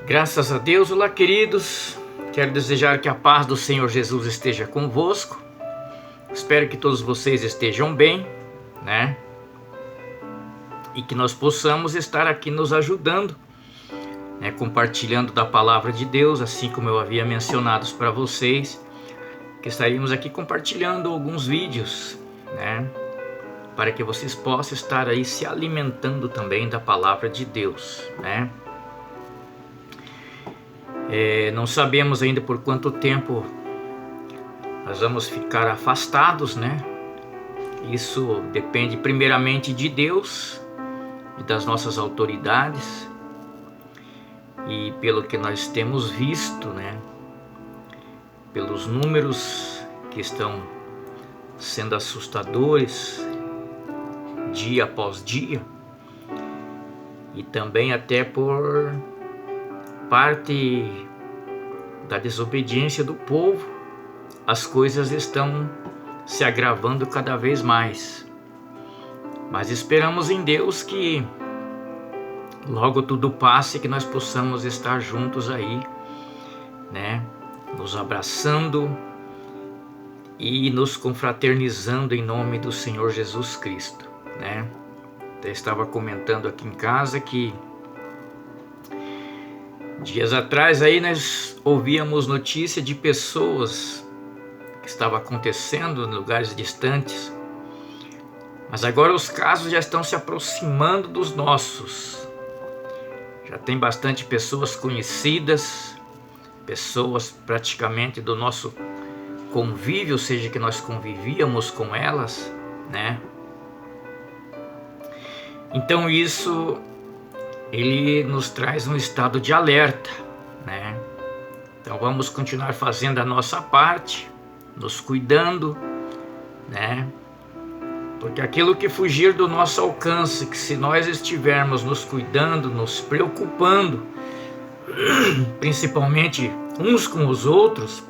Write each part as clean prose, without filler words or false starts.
Graças a Deus. Olá, queridos. Quero desejar que a paz do Senhor Jesus esteja convosco. Espero que todos vocês estejam bem, né? E que nós possamos estar aqui nos ajudando, né? Compartilhando da palavra de Deus, assim como eu havia mencionado para vocês, que estaríamos aqui compartilhando alguns vídeos, né? Para que vocês possam estar aí se alimentando também da palavra de Deus, né? Não sabemos ainda por quanto tempo nós vamos ficar afastados, né? Isso depende primeiramente de Deus e das nossas autoridades. E pelo que nós temos visto, né? Pelos números que estão sendo assustadores dia após dia, e também até por parte da desobediência do povo, as coisas estão se agravando cada vez mais. Mas esperamos em Deus que logo tudo passe e que nós possamos estar juntos aí, né? Nos abraçando e nos confraternizando em nome do Senhor Jesus Cristo, né? Eu estava comentando aqui em casa que dias atrás aí nós ouvíamos notícia de pessoas que estavam acontecendo em lugares distantes, mas agora os casos já estão se aproximando dos nossos. Já tem bastante pessoas conhecidas, pessoas praticamente do nosso convívio, ou seja, que nós convivíamos com elas, né? Então isso ele nos traz um estado de alerta, né? Então vamos continuar fazendo a nossa parte, nos cuidando, né? Porque aquilo que fugir do nosso alcance, que se nós estivermos nos cuidando, nos preocupando, principalmente uns com os outros,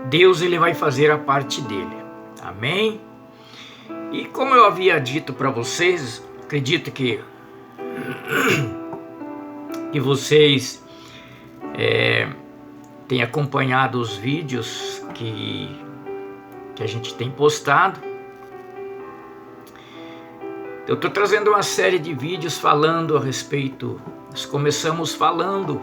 Deus ele vai fazer a parte dele. Amém? E como eu havia dito para vocês, acredito que vocês têm acompanhado os vídeos que a gente tem postado. Eu estou trazendo uma série de vídeos falando a respeito, nós começamos falando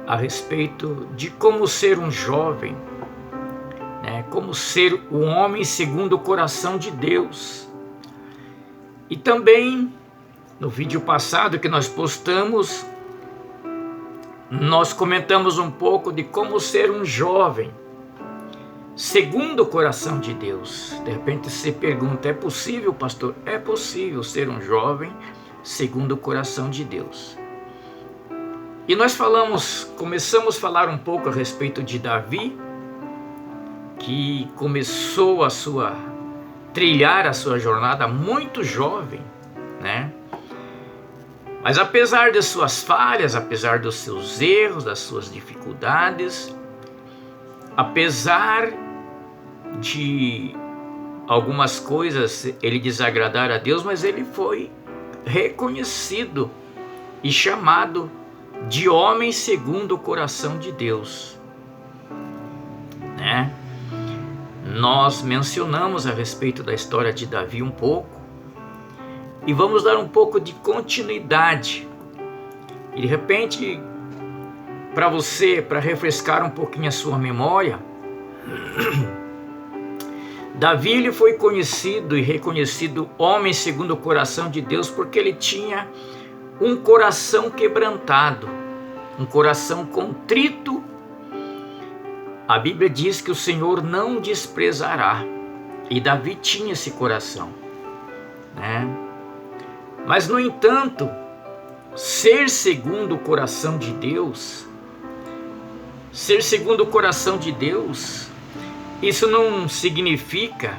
a respeito de como ser um jovem, né? Como ser um homem segundo o coração de Deus. E também no vídeo passado que nós postamos, nós comentamos um pouco de como ser um jovem segundo o coração de Deus. De repente você pergunta, é possível, pastor? É possível ser um jovem segundo o coração de Deus. E nós começamos a falar um pouco a respeito de Davi, que começou a trilhar a sua jornada muito jovem, né? Mas apesar das suas falhas, apesar dos seus erros, das suas dificuldades, apesar de algumas coisas ele desagradar a Deus, mas ele foi reconhecido e chamado de homem segundo o coração de Deus, né? Nós mencionamos a respeito da história de Davi um pouco, e vamos dar um pouco de continuidade. E de repente, para refrescar um pouquinho a sua memória, Davi ele foi conhecido e reconhecido homem segundo o coração de Deus porque ele tinha um coração quebrantado, um coração contrito. A Bíblia diz que o Senhor não desprezará, e Davi tinha esse coração, né? Mas, no entanto, ser segundo o coração de Deus, isso não significa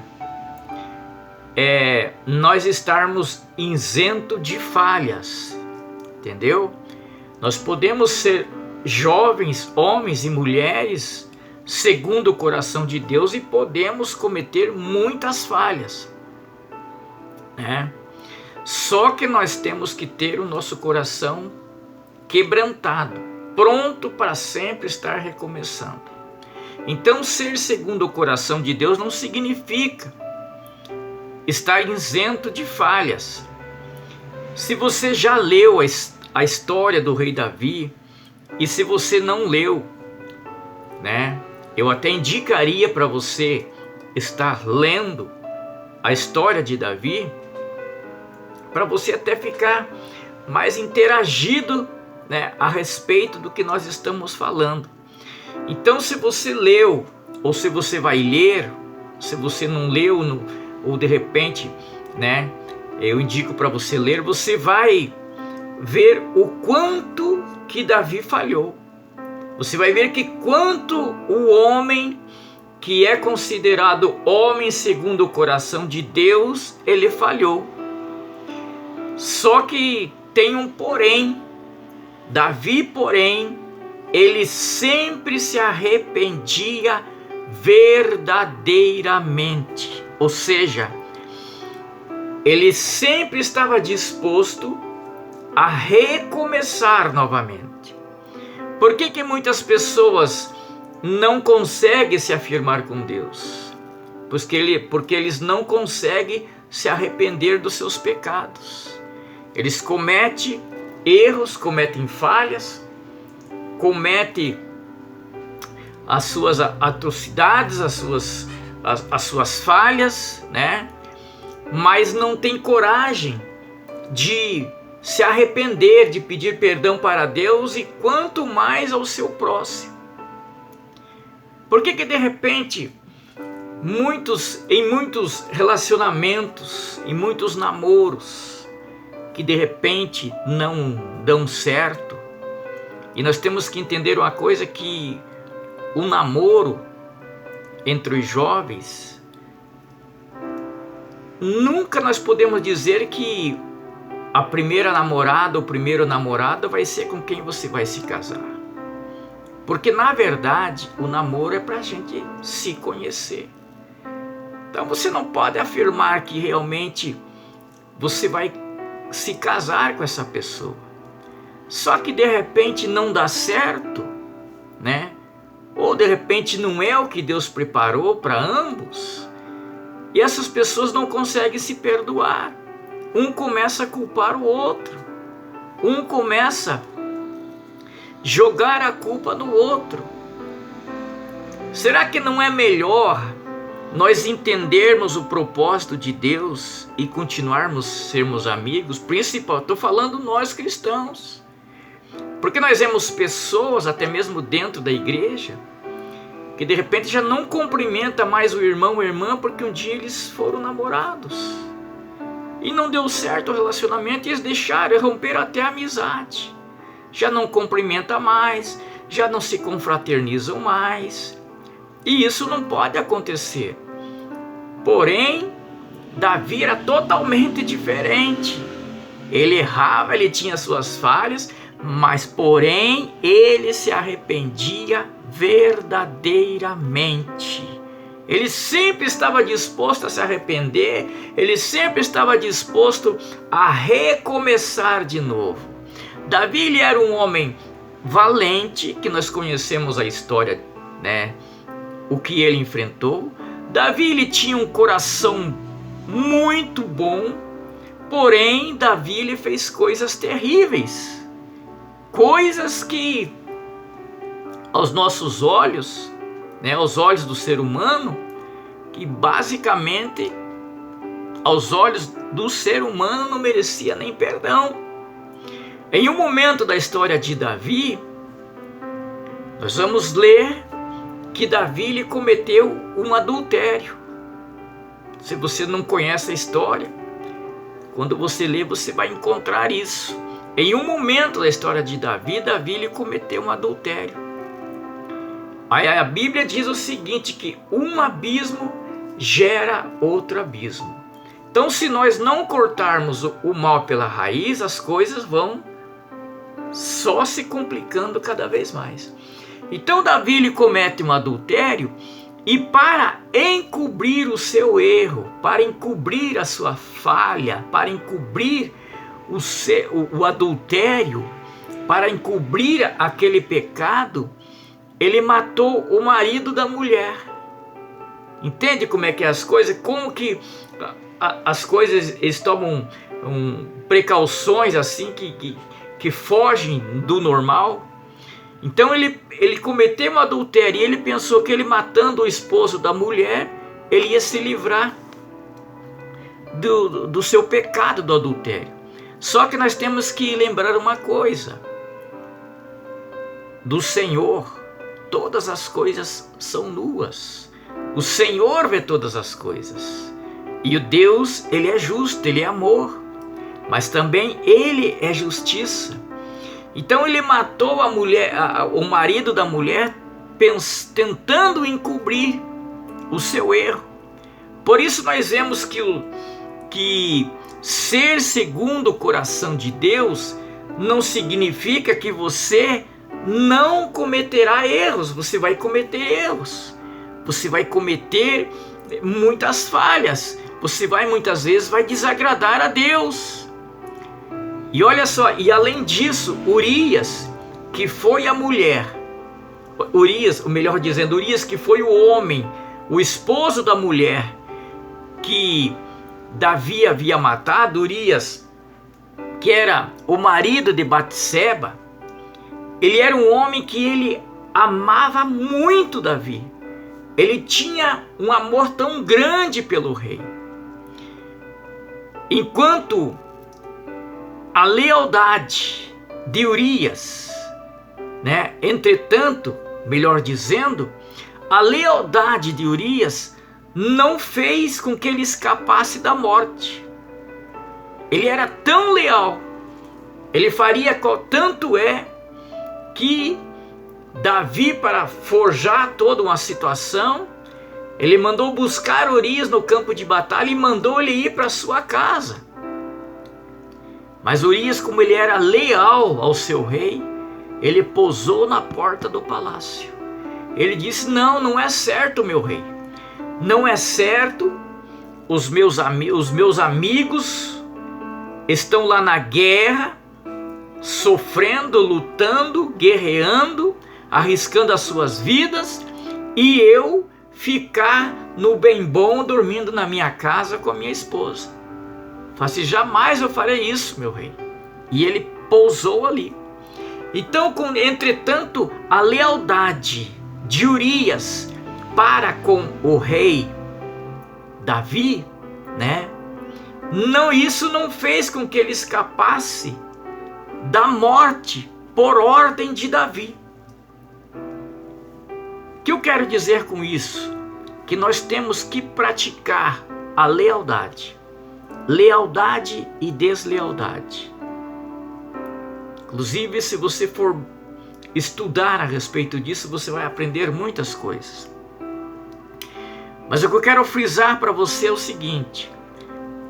nós estarmos isentos de falhas, entendeu? Nós podemos ser jovens, homens e mulheres, segundo o coração de Deus, e podemos cometer muitas falhas, né? Só que nós temos que ter o nosso coração quebrantado, pronto para sempre estar recomeçando. Então, ser segundo o coração de Deus não significa estar isento de falhas. Se você já leu a história do rei Davi, e se você não leu, né, eu até indicaria para você estar lendo a história de Davi, para você até ficar mais interagido, né, a respeito do que nós estamos falando. Então, se você leu, ou se você vai ler, se você não leu, ou de repente, né, eu indico para você ler, você vai ver o quanto que Davi falhou. Você vai ver que quanto o homem que é considerado homem segundo o coração de Deus, ele falhou. Só que tem um porém. Davi, porém, ele sempre se arrependia verdadeiramente. Ou seja, ele sempre estava disposto a recomeçar novamente. Por que muitas pessoas não conseguem se afirmar com Deus? Porque eles não conseguem se arrepender dos seus pecados. Eles cometem erros, cometem falhas, cometem as suas atrocidades, as suas falhas, né? Mas não tem coragem de se arrepender, de pedir perdão para Deus e quanto mais ao seu próximo. Por que de repente em muitos relacionamentos, em muitos namoros, que de repente não dão certo? E nós temos que entender uma coisa, que o namoro entre os jovens, nunca nós podemos dizer que a primeira namorada, o primeiro namorado vai ser com quem você vai se casar. Porque na verdade o namoro é para a gente se conhecer. Então você não pode afirmar que realmente você vai se casar com essa pessoa. Só que de repente não dá certo, né? Ou de repente não é o que Deus preparou para ambos. E essas pessoas não conseguem se perdoar. Um começa a culpar o outro. Um começa a jogar a culpa no outro. Será que não é melhor nós entendermos o propósito de Deus e continuarmos sermos amigos? Principal, estou falando nós cristãos. Porque nós vemos pessoas, até mesmo dentro da igreja, que de repente já não cumprimenta mais o irmão ou a irmã porque um dia eles foram namorados. E não deu certo o relacionamento e eles deixaram, romperam até a amizade. Já não cumprimenta mais, já não se confraternizam mais. E isso não pode acontecer. Porém, Davi era totalmente diferente. Ele errava, ele tinha suas falhas, mas porém ele se arrependia verdadeiramente. Ele sempre estava disposto a se arrepender, ele sempre estava disposto a recomeçar de novo. Davi, ele era um homem valente, que nós conhecemos a história, né? O que ele enfrentou. Davi, ele tinha um coração muito bom, porém Davi, ele fez coisas terríveis, coisas que aos nossos olhos, né, aos olhos do ser humano, que basicamente aos olhos do ser humano não merecia nem perdão. Em um momento da história de Davi, nós vamos ler que Davi, ele cometeu um adultério. Se você não conhece a história, quando você lê, você vai encontrar isso. Em um momento da história de Davi, Davi, ele cometeu um adultério. Aí a Bíblia diz o seguinte, que um abismo gera outro abismo. Então, se nós não cortarmos o mal pela raiz, as coisas vão só se complicando cada vez mais. Então, Davi, ele comete um adultério, e para encobrir o seu erro, para encobrir a sua falha, para encobrir o adultério, para encobrir aquele pecado, ele matou o marido da mulher. Entende como é que é as coisas? Como que as coisas eles tomam precauções assim que fogem do normal? Então ele cometeu um adultério e ele pensou que ele matando o esposo da mulher, ele ia se livrar do seu pecado do adultério. Só que nós temos que lembrar uma coisa: do Senhor todas as coisas são nuas. O Senhor vê todas as coisas. E o Deus, ele é justo, ele é amor, mas também ele é justiça. Então ele matou a mulher, o marido da mulher, tentando encobrir o seu erro. Por isso nós vemos que ser segundo o coração de Deus não significa que você não cometerá erros. Você vai cometer erros. Você vai cometer muitas falhas. Você muitas vezes vai desagradar a Deus. E olha só, e além disso, Urias, que foi a mulher, Urias, que foi o homem, o esposo da mulher que Davi havia matado, Urias, que era o marido de Batseba, ele era um homem que ele amava muito Davi. Ele tinha um amor tão grande pelo rei. Enquanto a lealdade de Urias, entretanto, melhor dizendo, a lealdade de Urias não fez com que ele escapasse da morte. Ele era tão leal, ele faria tanto é que Davi, para forjar toda uma situação, ele mandou buscar Urias no campo de batalha e mandou ele ir para sua casa. Mas Urias, como ele era leal ao seu rei, ele pousou na porta do palácio. Ele disse: não é certo, meu rei. Não é certo. Os meus amigos estão lá na guerra, sofrendo, lutando, guerreando, arriscando as suas vidas, e eu ficar no bem bom, dormindo na minha casa com a minha esposa. Assim, jamais eu farei isso, meu rei. E ele pousou ali. Então, entretanto, a lealdade de Urias para com o rei Davi, isso não fez com que ele escapasse da morte por ordem de Davi. O que eu quero dizer com isso? Que nós temos que praticar a lealdade e deslealdade. Inclusive, se você for estudar a respeito disso, você vai aprender muitas coisas. Mas o que eu quero frisar para você é o seguinte: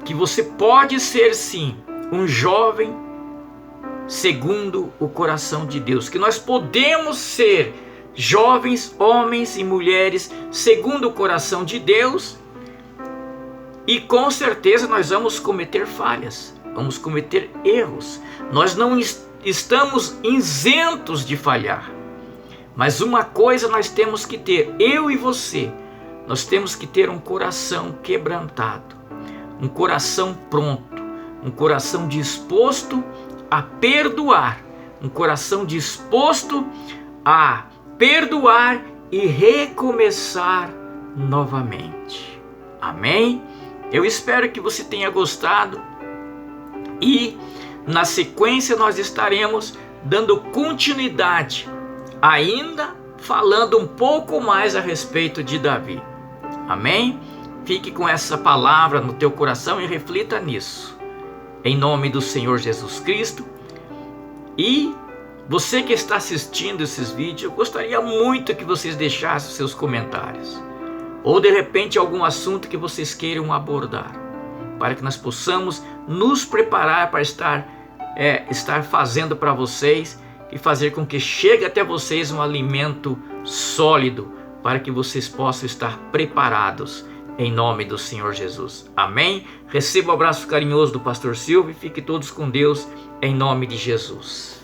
que você pode ser sim um jovem segundo o coração de Deus, que nós podemos ser jovens, homens e mulheres segundo o coração de Deus, e com certeza nós vamos cometer falhas, vamos cometer erros. Nós não estamos isentos de falhar, mas uma coisa nós temos que ter, eu e você, nós temos que ter um coração quebrantado, um coração pronto, um coração disposto a perdoar, um coração disposto a perdoar e recomeçar novamente. Amém? Eu espero que você tenha gostado e na sequência nós estaremos dando continuidade, ainda falando um pouco mais a respeito de Davi. Amém? Fique com essa palavra no teu coração e reflita nisso. Em nome do Senhor Jesus Cristo. E você que está assistindo esses vídeos, eu gostaria muito que vocês deixassem seus comentários. Ou de repente algum assunto que vocês queiram abordar, para que nós possamos nos preparar para estar fazendo para vocês e fazer com que chegue até vocês um alimento sólido, para que vocês possam estar preparados em nome do Senhor Jesus. Amém? Receba o abraço carinhoso do pastor Silvio e fique todos com Deus em nome de Jesus.